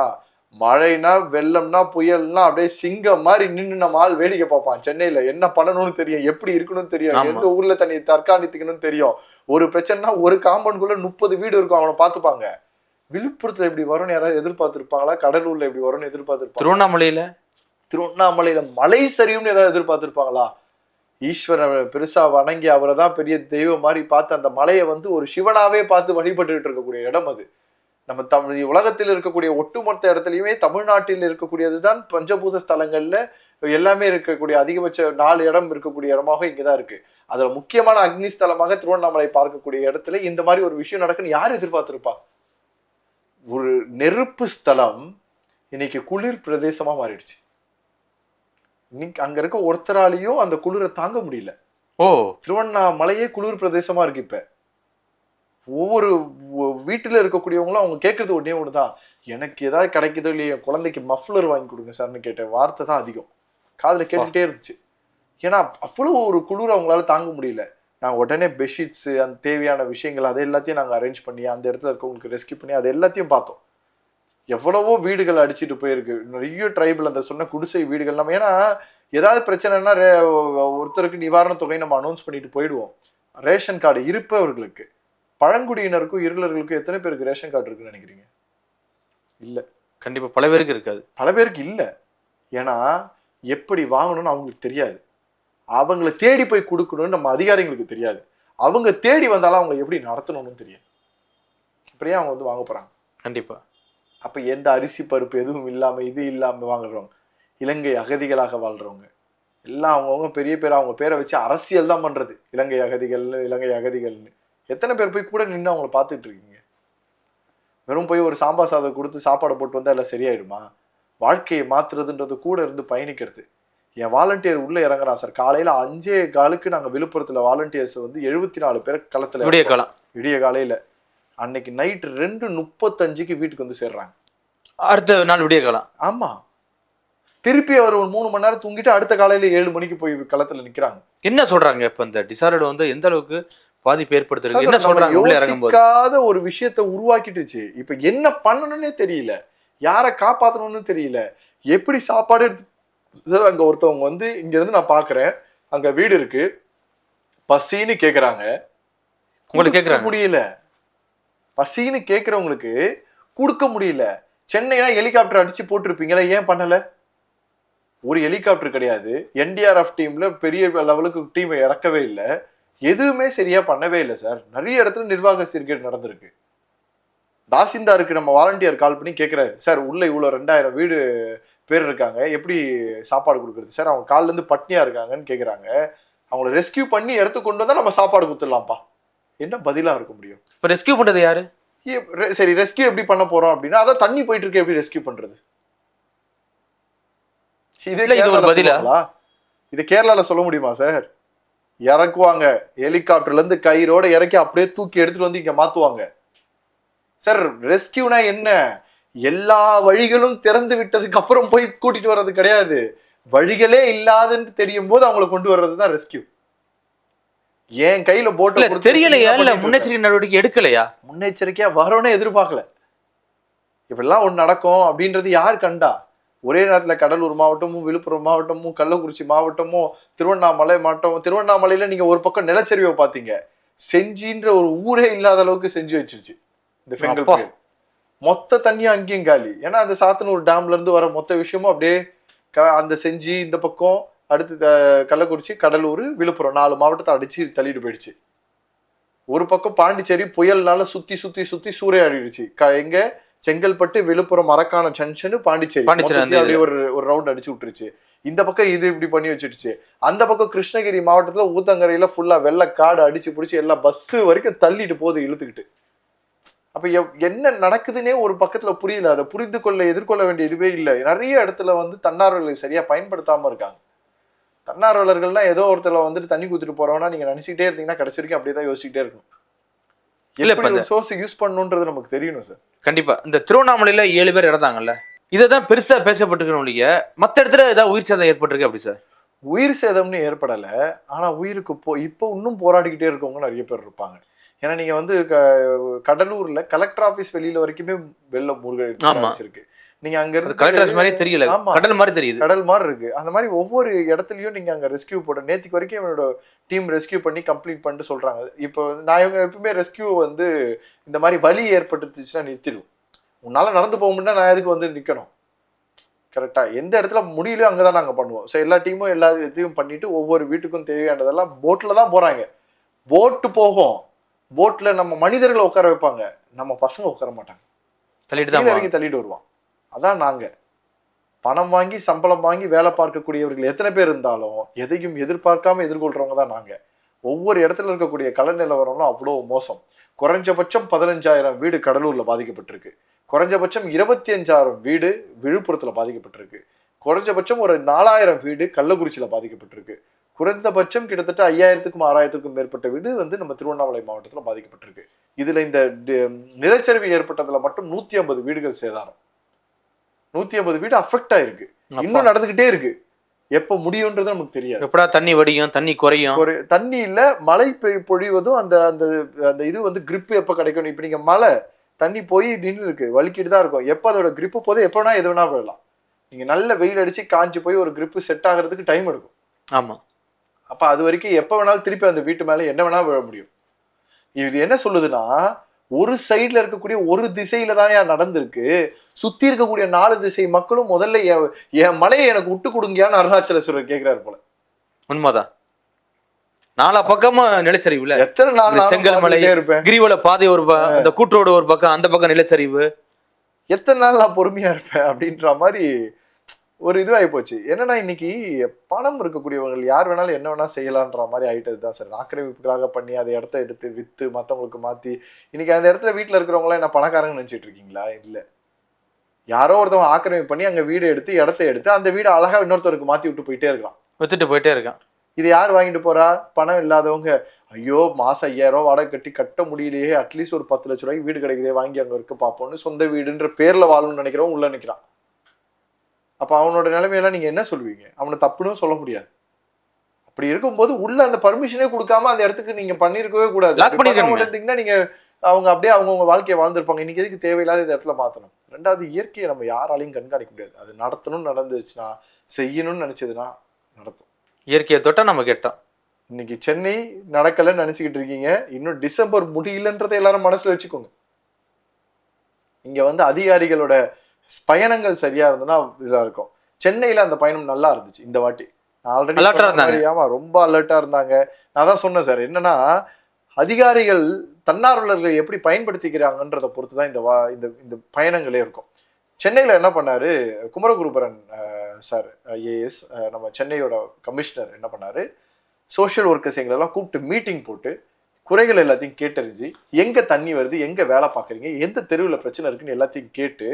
மழைனா வெள்ளம்னா புயல்னா அப்படியே சிங்கம் மாதிரி நின்று நம்ம ஆள் வேடிக்கை பார்ப்பான். சென்னையில என்ன பண்ணணும்னு தெரியும், எப்படி இருக்கணும்னு தெரியும், எந்த ஊர்ல தண்ணி தற்காணித்துக்கணும்னு தெரியும். ஒரு பிரச்சனைனா ஒரு காம்பவுண்டுக்குள்ள 30 வீடு இருக்கும், அவனை பார்த்துப்பாங்க. விழுப்புரத்துல இப்படி வரும்னு யாராவது எதிர்பார்த்திருப்பாங்களா? கடலூர்ல இப்படி வரும்னு எதிர்பார்த்திருப்பாங்க? திருவண்ணாமலையில மழை சரியும்னு ஏதாவது எதிர்பார்த்திருப்பாங்களா? ஈஸ்வரன் பெருசா வணங்கி அவரை தான் பெரிய தெய்வம் மாதிரி பார்த்து அந்த மலையை வந்து ஒரு சிவனாவே பார்த்து வழிபட்டுக்கிட்டு இருக்கக்கூடிய இடம் அது. நம்ம உலகத்தில் இருக்கக்கூடிய ஒட்டுமொத்த இடத்துலையுமே தமிழ்நாட்டில் இருக்கக்கூடியதுதான் பஞ்சபூத ஸ்தலங்கள்ல எல்லாமே இருக்கக்கூடிய அதிகபட்ச 4 இடம் இருக்கக்கூடிய இடமாக இங்கதான் இருக்கு. அதுல முக்கியமான அக்னி ஸ்தலமாக திருவண்ணாமலை பார்க்கக்கூடிய இடத்துல இந்த மாதிரி ஒரு விஷயம் நடக்குன்னு யார் எதிர்பார்த்திருப்பா? ஒரு நெருப்பு ஸ்தலம் இன்னைக்கு குளிர் பிரதேசமா மாறிடுச்சு. இன்னைக்கு அங்க இருக்க ஒருத்தராலையும் அந்த குளிரை தாங்க முடியல. திருவண்ணாமலையே குளிர் பிரதேசமா இருக்கு. இப்ப ஒவ்வொரு வீட்டுல இருக்கக்கூடியவங்களும் அவங்க கேட்கறது ஒன்னே ஒண்ணுதான், எனக்கு ஏதாவது கிடைக்குதோ இல்லையா, குழந்தைக்கு மஃப்ளர் வாங்கி கொடுங்க சார்னு கேட்ட வார்த்தை தான் அதிகம் காதுல கேட்டுட்டே இருந்துச்சு. ஏன்னா அவ்வளவு ஒரு குளிர் அவங்களால தாங்க முடியல. நாங்கள் உடனே பெட்ஷீட்ஸு அந்த தேவையான விஷயங்கள் அதை எல்லாத்தையும் நாங்கள் அரேஞ்ச் பண்ணி அந்த இடத்துல இருக்கவங்களுக்கு ரெஸ்கியூ பண்ணி அது எல்லாத்தையும் பார்த்தோம். எவ்வளவோ வீடுகள் அடிச்சுட்டு போயிருக்கு. நிறைய ட்ரைபிள் அந்த சொன்ன குடிசை வீடுகள் நம்ம, ஏன்னா ஏதாவது பிரச்சனைனா ஒருத்தருக்கு நிவாரண தொகை நம்ம அனௌன்ஸ் பண்ணிட்டு போயிடுவோம். ரேஷன் கார்டு இருப்பவர்களுக்கு, பழங்குடியினருக்கும் இருளர்களுக்கும் எத்தனை பேருக்கு ரேஷன் கார்டு இருக்குன்னு நினைக்கிறீங்க? இல்லை, கண்டிப்பா பல பேருக்கு இருக்காது. பல பேருக்கு இல்லை. ஏன்னா எப்படி வாங்கணும்னு அவங்களுக்கு தெரியாது. அவங்கள தேடி போய் கொடுக்கணும்னு நம்ம அதிகாரிகளுக்கு தெரியாது. அவங்க தேடி வந்தாலும் அவங்க எப்படி நடத்தணும்னு தெரியாது. இப்படியே அவங்க வந்து வாங்க போறாங்க. கண்டிப்பா. அப்ப எந்த அரிசி பருப்பு எதுவும் இல்லாம இது இல்லாம வாங்குறவங்க, இலங்கை அகதிகளாக வாழ்றவங்க எல்லாம் அவங்கவுங்க பெரிய பேர் அவங்க பேரை வச்சு அரசியல் தான் பண்றது. இலங்கை அகதிகள்னு எத்தனை பேர் போய் கூட நின்று அவங்கள பார்த்துட்டு இருக்கீங்க? வெறும் போய் ஒரு சாம்பார் சாதம் கொடுத்து சாப்பாடு போட்டு வந்தா எல்லாம் சரியாயிடுமா? வாழ்க்கையை மாத்துறதுன்றது கூட இருந்து பயணிக்கிறது. என் வாலண்டியர் உள்ள இறங்குறான் சார். காலையில 5:15 நாங்க விழுப்புரத்துல வாலண்டியர்ஸ் வந்து 74 பேர் களத்துல விடிய காலையில. அன்னைக்கு நைட் 2:35 வீட்டுக்கு வந்து சேர்றாங்க. அடுத்த நாள் விடிய காலம். ஆமா, திருப்பி அவர் ஒரு 3 மணி நேரம் தூங்கிட்டு அடுத்த காலையில 7 மணிக்கு போய் களத்துல நிக்கிறாங்க. என்ன சொல்றாங்க இப்ப இந்த டிசார்டர் வந்து எந்த அளவுக்கு பாதிப்பு ஏற்படுத்துறது? என்ன சொல்றாங்க? யோசிக்காத ஒரு விஷயத்த உருவாக்கிட்டுச்சு. இப்ப என்ன பண்ணணும்னே தெரியல, யாரை காப்பாத்தணும்னு தெரியல, எப்படி சாப்பாடு எடுத்து. சார் அங்க ஒருத்தவங்க வந்து இங்க இருந்து நான் பாக்குறேன், அங்க வீடு இருக்கு, பசின்னு கேக்குறாங்க. உங்களுக்கு கேட்க முடியல. பசின்னு கேட்கறவங்களுக்கு கொடுக்க முடியல. சென்னைனா ஹெலிகாப்டர் அடிச்சு போட்டிருப்பீங்களா, ஏன் பண்ணல? ஒரு ஹெலிகாப்டர் கிடையாது. என்டிஆர்எஃப் டீம்ல பெரிய லெவலுக்கு டீமை இறக்கவே இல்லை. எதுவுமே சரியா பண்ணவே இல்லை சார். நிறைய இடத்துல நிர்வாக சீர்கேடு நடந்திருக்கு. தாசில்தாருக்கு நம்ம வாலண்டியர் கால் பண்ணி கேட்கிறாரு, சார் உள்ள இவ்வளோ 2000 வீடு பேர் இருக்காங்க, எப்படி சாப்பாடு கொடுக்குறது சார்? அவங்க காலில இருந்து பட்னியா இருக்காங்கன்னு கேட்குறாங்க. அவங்கள ரெஸ்கியூ பண்ணி எடுத்து கொண்டு வந்தா நம்ம சாப்பாடு கொடுத்துடலாம்ப்பா. என்ன பதிலா இருக்க முடியும்? இப்போ ரெஸ்கியூ பண்றது யாரு? சரி, ரெஸ்கியூ எப்படி பண்ண போறோம் அப்படின்னா, அதான் தண்ணி போயிட்டு இருக்கு, எப்படி ரெஸ்கியூ பண்றது? இது ஒரு பதிலா? இது கேரளால சொல்ல முடியுமா சார்? இறக்குவாங்க, ஹெலிகாப்டர்ல இருந்து கயிறோட இறக்கி அப்படியே தூக்கி எடுத்துட்டு வந்து இங்க மாத்துவாங்க. சார் ரெஸ்கியூனா என்ன? எல்லா வழிகளும் திறந்து விட்டதுக்கு அப்புறம் போய் கூட்டிட்டு வர்றது கிடையாது. வழிகளே இல்லாதுன்னு தெரியும் போது அவங்களை கொண்டு வர்றதுதான் ரெஸ்கியூ. என் கையில போட்டு தெரியலையா? இல்ல முன்னெச்சரிக்கை நடவடிக்கை எடுக்கலையா? முன்னெச்சரிக்கையா வரோன்னு எதிர்பார்க்கல. இப்படிலாம் ஒண்ணு நடக்கும் அப்படின்றது யார் கண்டா? ஒரே நேரத்துல கடலூர் மாவட்டமும், விழுப்புரம் மாவட்டமும், கள்ளக்குறிச்சி மாவட்டமும், திருவண்ணாமலை மாவட்டம். திருவண்ணாமலையில நீங்க ஒரு பக்கம் நிலச்சரிவை பாத்தீங்க, செஞ்சின்ற ஒரு ஊரே இல்லாத அளவுக்கு செஞ்சு வச்சிருச்சு இந்த பெங்கல் புயல். மொத்த தண்ணியும் அங்கேயும் காலி. ஏன்னா அந்த சாத்தனூர் டேம்ல இருந்து வர மொத்த விஷயமும் அப்படியே அந்த செஞ்சி இந்த பக்கம், அடுத்து கள்ளக்குறிச்சி, கடலூர், விழுப்புரம் 4 மாவட்டத்தை அடிச்சு தள்ளிட்டு போயிடுச்சு. ஒரு பக்கம் பாண்டிச்சேரி புயல்னால சுத்தி சுத்தி சுத்தி சூறையாடிடுச்சு. எங்க செங்கல்பட்டு, விழுப்புரம், மரக்கான ஜங்ஷன், பாண்டிச்சேரி அப்படியே ஒரு ரவுண்ட் அடிச்சு விட்டுருச்சு. இந்த பக்கம் இது இப்படி பண்ணி வச்சுடுச்சு. அந்த பக்கம் கிருஷ்ணகிரி மாவட்டத்துல ஊத்தங்கரையில ஃபுல்லா வெள்ளை காடு அடிச்சு பிடிச்சி எல்லா பஸ் வரைக்கும் தள்ளிட்டு போகுது இழுத்துக்கிட்டு. அப்ப என்ன நடக்குதுன்னே ஒரு பக்கத்துல புரியல. அதை புரிந்து கொள்ள எதிர்கொள்ள வேண்டிய இதுவே இல்லை. நிறைய இடத்துல வந்து தன்னார்வலர்களை சரியா பயன்படுத்தாம இருக்காங்க. தன்னார்வலர்கள்லாம் ஏதோ ஒருத்தர வந்துட்டு தண்ணி குத்துட்டு போறோம்னா நீங்க நினைச்சுக்கிட்டே இருந்தீங்கன்னா கடைசி வரைக்கும் அப்படியேதான் யோசிச்சுட்டே இருக்கணும். சோர்ஸ் யூஸ் பண்ணணும்ன்றது நமக்கு தெரியணும் சார். கண்டிப்பா. இந்த திருவண்ணாமலையில 7 பேர் இறந்தாங்கல்ல, இதைதான் பெருசா பேசப்பட்டிருக்கணும் இல்லையா? மற்ற இடத்துல ஏதாவது உயிர் சேதம் ஏற்பட்டிருக்கு அப்படி சார்? உயிர் சேதம்னு ஏற்படல. ஆனா உயிருக்கு இப்போ இன்னும் போராடிக்கிட்டே இருக்கவங்க நிறைய பேர் இருப்பாங்க. ஏன்னா நீங்க வந்து கடலூர்ல கலெக்டர் ஆபீஸ் வெளியில வரைக்குமே வெள்ளம் மூழ்கிருக்கு. நீங்க அங்க இருந்து கலெக்டர் மாதிரி தெரியல, கடல் மாதிரி தெரியுது, கடல் மாதிரி இருக்கு. அந்த மாதிரி ஒவ்வொரு இடத்துலயும் நீங்க அங்க ரெஸ்கியூ போட, நேற்றுக்கு வரைக்கும் என்னோட டீம் ரெஸ்கியூ பண்ணி கம்ப்ளீட் பண்ணிட்டு சொல்றாங்க. இப்போ நான் இவங்க எப்பவுமே ரெஸ்கியூ வந்து இந்த மாதிரி வலி ஏற்பட்டுச்சுன்னா நிறுத்திடும். உன்னால நடந்து போக முடியும்னா நான் எதுக்கு வந்து நிக்கணும்? கரெக்டா எந்த இடத்துல முடியலையோ அங்கதான் நாங்க பண்ணுவோம். ஸோ எல்லா டீமும் எல்லா இதையும் பண்ணிட்டு ஒவ்வொரு வீட்டுக்கும் தேவையானதெல்லாம் போட்ல தான் போறாங்க. போட்டு போகும். போட்ல நம்ம மனிதர்களை உட்கார வைப்பாங்க, நம்ம பசங்க உட்கார மாட்டாங்க. தள்ளிட்டு தான் இறங்கி தள்ளிட்டு வருவான். அதான் நாங்க பணம் வாங்கி சம்பளம் வாங்கி வேலை பார்க்கக்கூடியவர்கள் எத்தனை பேர் இருந்தாலும் எதையும் எதிர்பார்க்காம எதிர்கொள்றவங்க தான் நாங்க. ஒவ்வொரு இடத்துல இருக்கக்கூடிய கள நிலவரம்லாம் அவ்வளோ மோசம். குறைஞ்சபட்சம் 15,000 வீடு கடலூர்ல பாதிக்கப்பட்டிருக்கு. குறைஞ்சபட்சம் 25,000 வீடு விழுப்புரத்துல பாதிக்கப்பட்டிருக்கு. குறைஞ்சபட்சம் ஒரு 4,000 வீடு கள்ளக்குறிச்சியில பாதிக்கப்பட்டிருக்கு. குறைந்தபட்சம் கிட்டத்தட்ட 5,000க்கும் 6,000க்கும் மேற்பட்ட வீடு வந்து நம்ம திருவண்ணாமலை மாவட்டத்துல பாதிக்கப்பட்டிருக்கு. இதுல இந்த நிலச்சரிவு ஏற்பட்டதுல மட்டும் 150 வீடுகள் சேதாரம். 150 வீடு அஃபெக்ட் ஆயிருக்கு. இன்னும் நடந்துகிட்டே இருக்கு. எப்ப முடியும்ன்றது நமக்கு தெரியாது. எப்படா தண்ணி வடியும், தண்ணி குறையும். தண்ணி இல்ல, மழை பொழிவதும் அந்த அந்த அந்த இது வந்து கிரிப் எப்ப கிடைக்கும். இப்ப நீங்க மழை தண்ணி போய் நின்று இருக்கு, வலிக்கிட்டு தான் இருக்கும். எப்ப அதோட கிரிப்பு போதும், எப்ப வேணா எது வேணா போயிடலாம். நீங்க நல்ல வெயில் அடிச்சு காஞ்சி போய் ஒரு கிரிப்பு செட் ஆகிறதுக்கு டைம் எடுக்கும். ஆமா. அப்ப அது வரைக்கும் எப்ப வேணாலும் திருப்பி அந்த வீட்டு மேல என்ன வேணா விழ முடியும். இது என்ன சொல்லுதுன்னா, ஒரு சைட்ல இருக்கக்கூடிய ஒரு திசையில தான் நடந்திருக்கு. சுத்தி இருக்கக்கூடிய 4 திசை மக்களும் முதல்ல என் மலையை எனக்கு விட்டு கொடுங்கன்னு அருணாச்சலேஸ்வரர் கேட்கிறாரு போல. உண்மைதான். 4 பக்கமா நிலச்சரிவுல எத்தனை நாள் செங்கல்மலை இருப்பேன், கிரிவல பாதை ஒரு அந்த கூட்டரோடு ஒரு பக்கம், அந்த பக்கம் நிலச்சரிவு. எத்தனை நாள் நான் பொறுமையா இருப்பேன் அப்படின்ற மாதிரி ஒரு இதுவாகி போச்சு. என்னன்னா இன்னைக்கு பணம் இருக்கக்கூடியவர்கள் யார் வேணாலும் என்ன வேணா செய்யலான்ற மாதிரி ஆயிட்டது தான் சார். ஆக்கிரமிப்புகளாக பண்ணி அதை இடத்த எடுத்து வித்து மற்றவங்களுக்கு மாத்தி இன்னைக்கு அந்த இடத்துல வீட்டுல இருக்கிறவங்களாம் என்ன பணக்காரங்க நினைச்சிட்டு இருக்கீங்களா? இல்ல, யாரோ ஒருத்தவங்க ஆக்கிரமிப்பு பண்ணி அங்க வீடு எடுத்து இடத்த எடுத்து அந்த வீடு அழகா இன்னொருத்தருக்கு மாத்தி விட்டு போயிட்டே இருக்கான், வித்துட்டு போயிட்டே இருக்கான். இது யார் வாங்கிட்டு போறா? பணம் இல்லாதவங்க. ஐயோ மாசம் 5,000 ரூபாய் வாடகை கட்ட முடியலையே, அட்லீஸ்ட் ஒரு 10 லட்ச ரூபாய்க்கு வீடு கிடைக்குதே, வாங்கி அங்க இருக்க பார்ப்போம்னு சொந்த வீடுன்ற பேர்ல வாழணும்னு நினைக்கிறவன் உள்ள நிக்கிறான். அப்ப அவனோட நிலைமையெல்லாம் நீங்க என்ன சொல்லுவீங்க? அவனை தப்புன்னு சொல்ல முடியாது. அப்படி இருக்கும்போது உள்ள அந்த பர்மிஷனே கொடுக்காம அந்த இடத்துக்கு நீங்க பண்ணிருக்கவே கூடாது. நீங்க அவங்க அப்படியே அவங்கவுங்க வாழ்க்கையை வாழ்ந்துருப்பாங்க. இன்னைக்கு எதுக்கு தேவையில்லாத இந்த இடத்துல மாத்தணும்? ரெண்டாவது, இயற்கையை நம்ம யாராலையும் கண்காணிக்க முடியாது. அது நடத்தணும்னு நடந்துச்சுன்னா, செய்யணும்னு நினைச்சதுன்னா நடத்தும். இயற்கையை தொட்டா நம்ம கேட்டோம். இன்னைக்கு சென்னை நடக்கலன்னு நினைச்சுக்கிட்டு இருக்கீங்க, இன்னும் டிசம்பர் முடியலன்றதை எல்லாரும் மனசுல வச்சுக்கோங்க. இங்க வந்து அதிகாரிகளோட பயணங்கள் சரியா இருந்ததுன்னா இதா இருக்கும். சென்னையில அந்த பயணம் நல்லா இருந்துச்சு இந்த வாட்டி. ரொம்ப அலர்ட்டா இருந்தாங்க. நான் தான் சொன்னேன் சார், என்னன்னா அதிகாரிகள் தன்னார்வலர்களை எப்படி பயன்படுத்திக்கிறாங்கன்றதை பொறுத்துதான் இந்த இந்த பயணங்களே இருக்கும். சென்னையில என்ன பண்ணாரு குமரகுருபரன் சார் ஐஏஎஸ், நம்ம சென்னையோட கமிஷனர் என்ன பண்ணாரு, சோஷியல் ஒர்க்கர்ஸ் எங்களெல்லாம் கூப்பிட்டு மீட்டிங் போட்டு குறைகள் எல்லாத்தையும் கேட்டறிஞ்சு, எங்க தண்ணி வருது, எங்க வேலை பார்க்குறீங்க, எந்த தெருவில் பிரச்சனை இருக்குன்னு எல்லாத்தையும் கேட்டு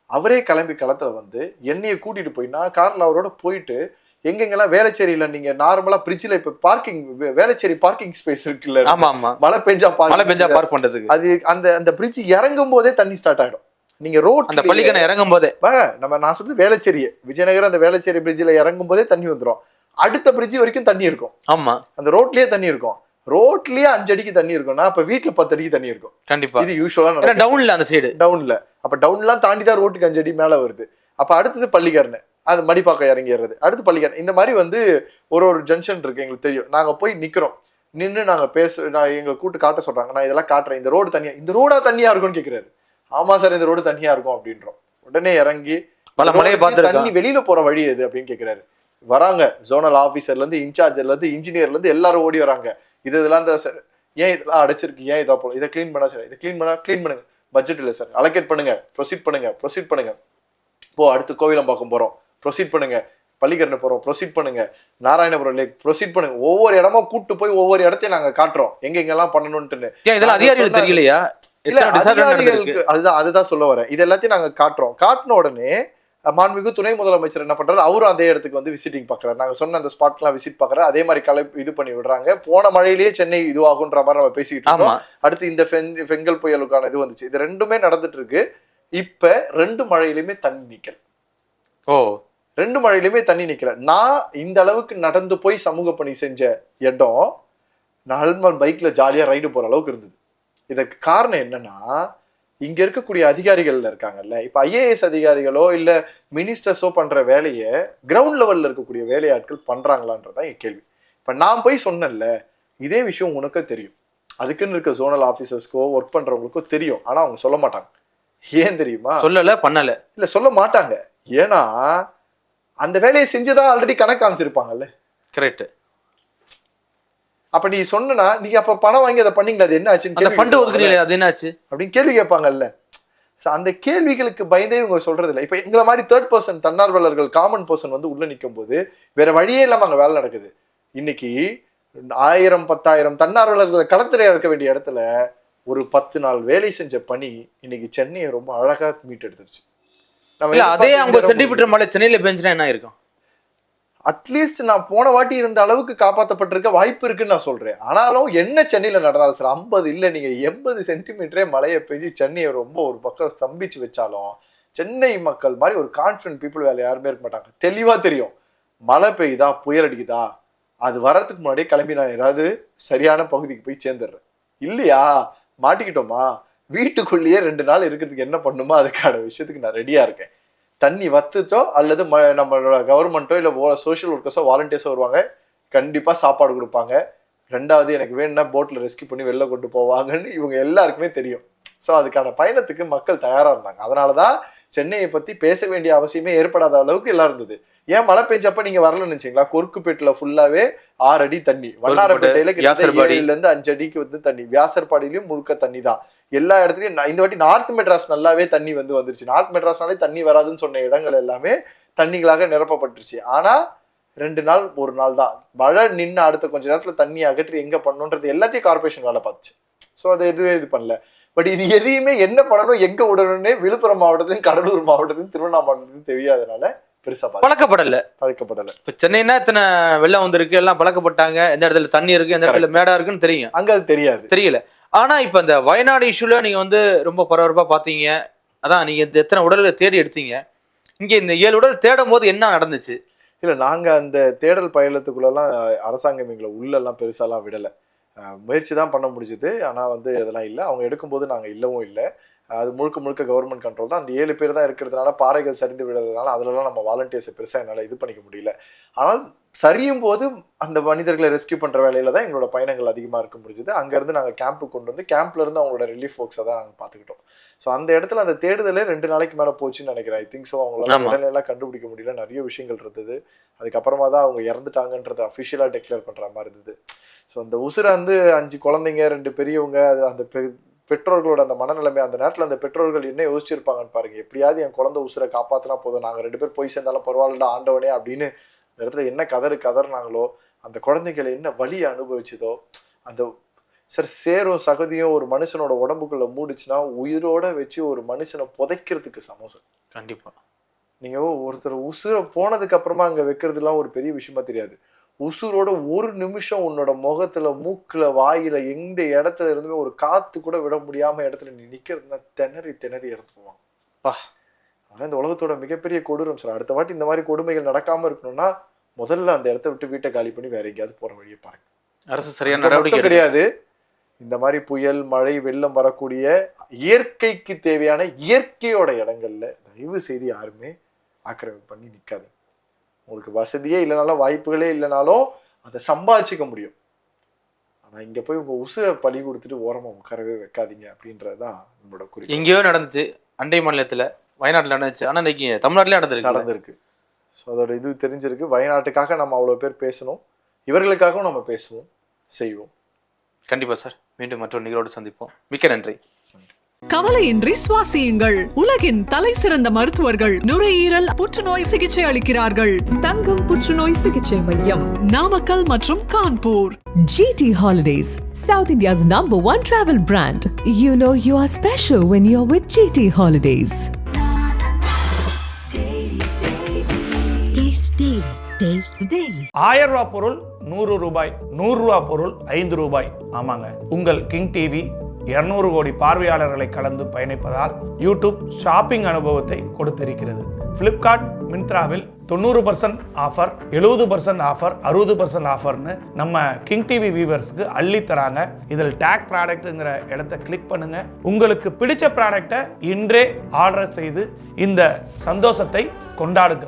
அவரே கிளம்பி களத்துல வந்து என்னையை கூட்டிட்டு போய் நான் கார்ல அவரோட போயிட்டு எங்கெங்கெல்லாம் வேளச்சேரியில நீங்க நார்மலா பிரிட்ஜ்ல இப்ப பார்க்கிங் வேளச்சேரி பார்க்கிங் ஸ்பேஸ் இருக்குல்ல, மழை பெஞ்சா பார்க் பண்றதுக்கு, அது அந்த அந்த பிரிட்ஜ் இறங்கும் போதே தண்ணி ஸ்டார்ட் ஆயிடும். நீங்க ரோட் அந்த பள்ளிக்கணை இறங்கும் போதே நான் சொல்றது வேளச்சேரியை விஜயநகர் அந்த வேளச்சேரி பிரிட்ஜ்ல இறங்கும் போதே தண்ணி வந்துடும். அடுத்த பிரிட்ஜ் வரைக்கும் தண்ணி இருக்கும். ஆமா, அந்த ரோட்லயே தண்ணி இருக்கும். ரோட்லயே 5 அடிக்கு தண்ணி இருக்கும்னா அப்ப வீட்டுல 10 அடிக்கு தண்ணி இருக்கும். கண்டிப்பா இது யூசுவலா டவுன்ல, அந்த சைடு டவுன்ல. அப்ப டவுன்லாம் தாண்டி தான் ரோட்டுக்கு 5 அடி மேல வருது. அப்ப அடுத்தது பள்ளிக்கரணை, அது மடிப்பாக்கம் இறங்கிடுறது, அடுத்து பள்ளிக்கரணை. இந்த மாதிரி வந்து ஒரு ஜங்ஷன் இருக்கு எங்களுக்கு தெரியும். நாங்க போய் நிக்கிறோம், நின்று நாங்க எங்க கூட்டு காட்ட சொல்றாங்க. நான் இதெல்லாம் காட்டுறேன், இந்த ரோடு தனியா, இந்த ரோடா தண்ணியா இருக்கும்னு கேக்குறாரு. ஆமா சார், இந்த ரோடு தண்ணியா இருக்கும் அப்படின்றோம். உடனே இறங்கி தண்ணி வெளியில போற வழி எது அப்படின்னு கேக்குறாரு. வராங்க ஜோனல் ஆபீசர்ல இருந்து, இன்சார்ஜர்ல இருந்து, இன்ஜினியர்ல இருந்து எல்லாரும் ஓடி வராங்க. இதெல்லாம் தான் சார், ஏன் இதெல்லாம் அடைச்சிருக்கு, ஏன் இதா போல, இதை கிளீன் பண்ணா சார், இதை கிளீன் பண்ணுங்க, பட்ஜெட் இல்லை சார், அலோகேட் பண்ணுங்க, ப்ரொசீட் பண்ணுங்க. இப்போ அடுத்து கோவிலம்பாக்கம் போறோம், ப்ரொசீட் பண்ணுங்க. பள்ளிக்கரணை போறோம், ப்ரொசீட் பண்ணுங்க. நாராயணபுரம் லேக் ப்ரொசீட் பண்ணுங்க. ஒவ்வொரு இடமா கூட்டு போய் ஒவ்வொரு இடத்தையும் நாங்க காட்டுறோம் எங்கெங்கெல்லாம் பண்ணணும்னு. இதெல்லாம் அதிகாரிகள் தெரியலையா? இல்ல, அதிகாரிகளுக்கு அதுதான் சொல்ல வரேன். இது எல்லாத்தையும் நாங்க காட்டுறோம். காட்டின உடனே மாண்புமிகு துணை முதலமைச்சர் என்ன பண்றாரு, அவரும் அதே இடத்துக்கு வந்து விசிட்டிங் பாக்குறாரு. நாங்க சொன்ன அந்த ஸ்பாட்லாம் விசிட் பாக்குறாரு. அதே மாதிரி இது பண்ணி விடுறாங்க. போன மழையிலேயே சென்னை இதுவாகுன்ற மாதிரி நம்ம பேசிக்கிட்டு இருக்கோம். அடுத்து இந்த பெங்கல் புயலுக்கான இது வந்துச்சு. இது ரெண்டுமே நடந்துட்டு இருக்கு. இப்ப 2 மழையிலுமே தண்ணி நிக்கல. 2 மழையிலுமே தண்ணி நிக்கல. நான் இந்த அளவுக்கு நடந்து போய் சமூக பணி செஞ்ச இடம் நார்மல் பைக்ல ஜாலியா ரைடு போற அளவுக்கு இருந்தது. இதற்கு காரணம் என்னன்னா, இங்க இருக்கக்கூடிய அதிகாரிகள் இருக்காங்கல்ல, இப்ப ஐஏஎஸ் அதிகாரிகளோ இல்ல மினிஸ்டர்ஸோ பண்ற வேலையை கிரவுண்ட் லெவல்ல இருக்கக்கூடிய வேலையாட்கள் பண்றாங்களான்றதான் என் கேள்வி. இப்ப நான் போய் சொன்னேன்ல, இதே விஷயம் உனக்கு தெரியும், அதுக்குன்னு இருக்க ஜோனல் ஆபீசர்ஸ்க்கோ ஒர்க் பண்றவங்களுக்கோ தெரியும். ஆனா அவங்க சொல்ல மாட்டாங்க. ஏன் தெரியுமா? பண்ணல இல்ல, சொல்ல மாட்டாங்க. ஏன்னா அந்த வேலையை செஞ்சுதான் ஆல்ரெடி கணக்கு காமிச்சிருப்பாங்கல்ல. கரெக்ட். அப்ப நீ சொன்னா, நீங்க அப்ப பணம் வாங்கி அதை பண்ணீங்களா, அது என்ன ஆச்சு, அந்த ஃபண்ட் ஒதுக்குறீங்களே அது என்ன ஆச்சு அப்படின்னு கேள்வி கேட்பாங்கல்ல. அந்த கேள்விகளுக்கு பயந்தே இவங்க சொல்றது இல்லை. இப்போ எங்களை மாதிரி தேர்ட் பர்சன் தன்னார்வலர்கள், காமன் பர்சன் வந்து உள்ள நிற்கும் போது வேற வழியே இல்லாம அங்கே வேலை நடக்குது. இன்னைக்கு 1000 10,000 தன்னார்வலர்களை களத்துல இருக்க வேண்டிய இடத்துல ஒரு 10 நாள் வேலை செஞ்ச பணி இன்னைக்கு சென்னையை ரொம்ப அழகா மீட்டெடுத்துருச்சு. அதே 50 சென்டிமீட்டர் மழை சென்னையில பெஞ்சுனா என்ன இருக்கும்? அட்லீஸ்ட் நான் போன வாட்டி இருந்த அளவுக்கு காப்பாற்றப்பட்டிருக்க வாய்ப்பு இருக்குன்னு நான் சொல்றேன். ஆனாலும் என்ன சென்னையில நடந்தாலும் சார் 50 இல்லை, நீங்க 80 சென்டிமீட்டரே மழையை பெய்ஞ்சு சென்னையை ரொம்ப ஒரு பக்கம் ஸ்தம்பிச்சு வச்சாலும் சென்னை மக்கள் மாதிரி ஒரு கான்ஃபிடன்ட் பீப்புள் வேலை யாருமே இருக்க மாட்டாங்க. தெளிவா தெரியும் மழை பெய்யுதா புயல் அடிக்குதா, அது வர்றதுக்கு முன்னாடியே கிளம்பி நான் ஏதாவது சரியான பகுதிக்கு போய் சேர்ந்துடுறேன். இல்லையா மாட்டிக்கிட்டோமா, வீட்டுக்குள்ளேயே 2 நாள் இருக்கிறதுக்கு என்ன பண்ணுமோ அதுக்கான விஷயத்துக்கு நான் ரெடியா இருக்கேன். தண்ணி வத்துட்டோ அல்லது நம்மளோட கவர்மெண்ட்டோ இல்லை சோஷியல் ஒர்க்கர்ஸோ வாலண்டியர்ஸோ வருவாங்க, கண்டிப்பாக சாப்பாடு கொடுப்பாங்க. 2வது எனக்கு வேணும்னா போட்டில் ரெஸ்கியூ பண்ணி வெளில கொண்டு போவாங்கன்னு இவங்க எல்லாருக்குமே தெரியும். ஸோ அதுக்கான பயணத்துக்கு மக்கள் தயாராக இருந்தாங்க. அதனால தான் சென்னையை பற்றி பேச வேண்டிய அவசியமே ஏற்படாத அளவுக்கு எல்லாம் இருந்தது. ஏன் மழை பெஞ்சப்ப நீங்கள் வரலன்னு நினச்சிங்களா? கொருக்குப்பேட்டில் ஃபுல்லாகவே 6 அடி தண்ணி, வண்ணாரப்பேட்டையில் 7 5 அடிக்கு வந்து தண்ணி, வியாசர்பாடியிலையும் முழுக்க தண்ணி தான். எல்லா இடத்துலையும் இந்த வாட்டி நார்த் மெட்ராஸ் நல்லாவே தண்ணி வந்துருச்சு. நார்த் மெட்ராஸ்னாலே தண்ணி வராதுன்னு சொன்ன இடங்கள் எல்லாமே தண்ணிகளாக நிரப்பப்பட்டுருச்சு. ஆனால் 2 நாள் 1 நாள் தான் மழை நின்று அடுத்த கொஞ்ச நேரத்தில் தண்ணி அகற்றி எங்கே பண்ணணுன்றது எல்லாத்தையும் கார்பரேஷன் வேலை பார்த்துச்சு. ஸோ அதை எதுவும் இது பண்ணல. பட் இது எதையுமே என்ன பண்ணணும் எங்கே விடணும்னே விழுப்புரம் மாவட்டத்திலும் கடலூர் மாவட்டத்திலும் திருவண்ணாமலை மாவட்டத்திலும் தெரியாதனால பெருசா பழக்கப்படலை. இப்போ சென்னைனா இத்தனை வெள்ளம் வந்திருக்கு, எல்லாம் பழக்கப்பட்டாங்க. எந்த இடத்துல தண்ணி இருக்கு, எந்த இடத்துல மேடா இருக்குன்னு தெரியும். அங்க அது தெரியல. ஆனா இப்ப இந்த வயநாடு இஷ்யூல நீங்க வந்து ரொம்ப பரபரப்பா பாத்தீங்க. அதான் நீங்க எத்தனை உடல்களை தேடி எடுத்தீங்க. இங்க இந்த 7 உடல் தேடும் போது என்ன நடந்துச்சு? இல்ல நாங்க அந்த தேடல் பயணத்துக்குள்ளலாம் அரசாங்கம் எங்களை உள்ளெல்லாம் பெருசாலாம் விடலை. முயற்சி தான் பண்ண முடிஞ்சுது. ஆனா வந்து அதெல்லாம் இல்லை. அவங்க எடுக்கும்போது நாங்க இல்லவும் இல்லை. அது முழுக்க கவர்மெண்ட் கண்ட்ரோல் தான். அந்த 7 பேர் தான் இருக்கிறதுனால பாறைகள் சரிந்து விடுறதுனால அதுலலாம் நம்ம வாலண்டியர்ஸை பெருசாக என்னால் இது பண்ணிக்க முடியல. ஆனால் சரியும் போது அந்த மனிதர்களை ரெஸ்கியூ பண்ணுற வேலையில தான் எங்களோட பயணங்கள் அதிகமாக இருக்க முடிஞ்சுது. அங்கேருந்து நாங்கள் கேம்புக்கு கொண்டு வந்து கேம்ப்லேருந்து அவங்களோட ரிலீஃப் ஒர்க்ஸை தான் நாங்கள் பார்த்துக்கிட்டோம். ஸோ அந்த இடத்துல அந்த தேடுதலே 2 நாளைக்கு மேலே போச்சுன்னு நினைக்கிறேன். ஐ திங்க் ஸோ அவங்களால உடனெல்லாம் கண்டுபிடிக்க முடியல. நிறைய விஷயங்கள் இருந்தது. அதுக்கப்புறமா தான் அவங்க இறந்துட்டாங்கன்றதை அஃபிஷியலாக டிக்ளேர் பண்ணுற மாதிரி இருந்தது. ஸோ அந்த உசுரை வந்து 5 குழந்தைங்க 2 பெரியவங்க, அது அந்த பெற்றோர்களோட அந்த மனநிலைமை, அந்த நேரத்தில் அந்த பெற்றோர்கள் என்ன யோசிச்சிருப்பாங்கன்னு பாருங்க. எப்படியாவது என் குழந்தை உசுரை காப்பாற்றினா போதும், நாங்கள் 2 பேர் போய் சேர்ந்தாலும் பரவாயில்லடா ஆண்டவனே அப்படின்னு அந்த இடத்துல என்ன கதறினாங்களோ, அந்த குழந்தைகளை என்ன வலி அனுபவிச்சதோ, அந்த சேரும் சகதியும் ஒரு மனுஷனோட உடம்புக்குள்ள மூடிச்சுன்னா உயிரோட வச்சு ஒரு மனுஷனை புதைக்கிறதுக்கு சமோசம். கண்டிப்பா நீங்க ஒருத்தர் உசுரை போனதுக்கு அப்புறமா அங்க வைக்கிறதுலாம் ஒரு பெரிய விஷயமா தெரியாது. உசுரோட 1 நிமிஷம் உன்னோட முகத்துல மூக்குல வாயில எந்த இடத்துல இருந்துமே ஒரு காத்து கூட விட முடியாம இடத்துல நீ நிக்கிறதுனா திணறி இறந்து போவாங்க. ஆனா இந்த உலகத்தோட மிகப்பெரிய கொடூரம் சார். அடுத்த வாட்டி இந்த மாதிரி கொடுமைகள் நடக்காம இருக்கணும்னா முதல்ல அந்த இடத்த விட்டு வீட்டை காலி பண்ணி வேற எங்கேயாவது போற வழியை பாருங்க. அரசு சரியான நடவடிக்கை கிடையாது. இந்த மாதிரி புயல் மழை வெள்ளம் வரக்கூடிய இயற்கைக்கு தேவையான இயற்கையோட இடங்கள்ல தயவு செய்து யாருமே ஆக்கிரமிப்பு பண்ணி நிக்காது. உங்களுக்கு வசதியே இல்லைனாலும் வாய்ப்புகளே இல்லைனாலும் அதை சம்பாதிச்சிக்க முடியும். ஆனா இங்க போய் உங்க உசுரை பலி கொடுத்துட்டு ஓரமா உட்காரவே வைக்காதீங்க அப்படின்றதுதான் நம்மளோட குறிப்பு. எங்கேயோ நடந்துச்சு, அண்டை மாநிலத்துல வயநாட்டுல நடந்துச்சு. ஆனா இன்னைக்கு தமிழ்நாட்டிலே நடந்திருக்கு. ஸோ அதோட இது தெரிஞ்சிருக்கு. வயநாட்டுக்காக நம்ம அவ்வளோ பேர் பேசணும், இவர்களுக்காகவும் நம்ம பேசுவோம், செய்வோம். கண்டிப்பா சார். மீண்டும் மற்றொரு நிகழ்வோடு சந்திப்போம். மிக்க நன்றி. கவலையின்றி சுவாசியுங்கள். உலகின் தலை சிறந்த மருத்துவர்கள் நுரையீரல் புற்றுநோய் சிகிச்சை அளிக்கிறார்கள். தங்கம் புற்றுநோய் சிகிச்சை மையம், நாமக்கல் மற்றும் Kanpur. GT Holidays, South India's #1 travel brand. You know you are special when you're with GT Holidays. Taste daily. 1000 ரூபாய் பொருள் 100 ரூபாய், 100 ரூபாய் பொருள் 5 ரூபாய். ஆமாங்க, உங்கள் கிங் டிவி 200 கோடி பார்வையாளர்களை கடந்து பயணிப்பதால் யூடியூப் ஷாப்பிங் அனுபவத்தை கொடுத்திருக்கிறது. பிளிப்கார்ட் மிந்த்ராவில் 90% ஆஃபர், 70% ஆஃபர், 60% ஆஃபர்னு நம்ம கிங் டிவி வியூவர்ஸ்க்கு அள்ளி தராங்க. இதில் டேக் ப்ராடக்ட்ங்கிற இடத்தை கிளிக் பண்ணுங்க. உங்களுக்கு பிடிச்ச ப்ராடக்டை இன்றே ஆர்டர் செய்து இந்த சந்தோஷத்தை கொண்டாடுங்க.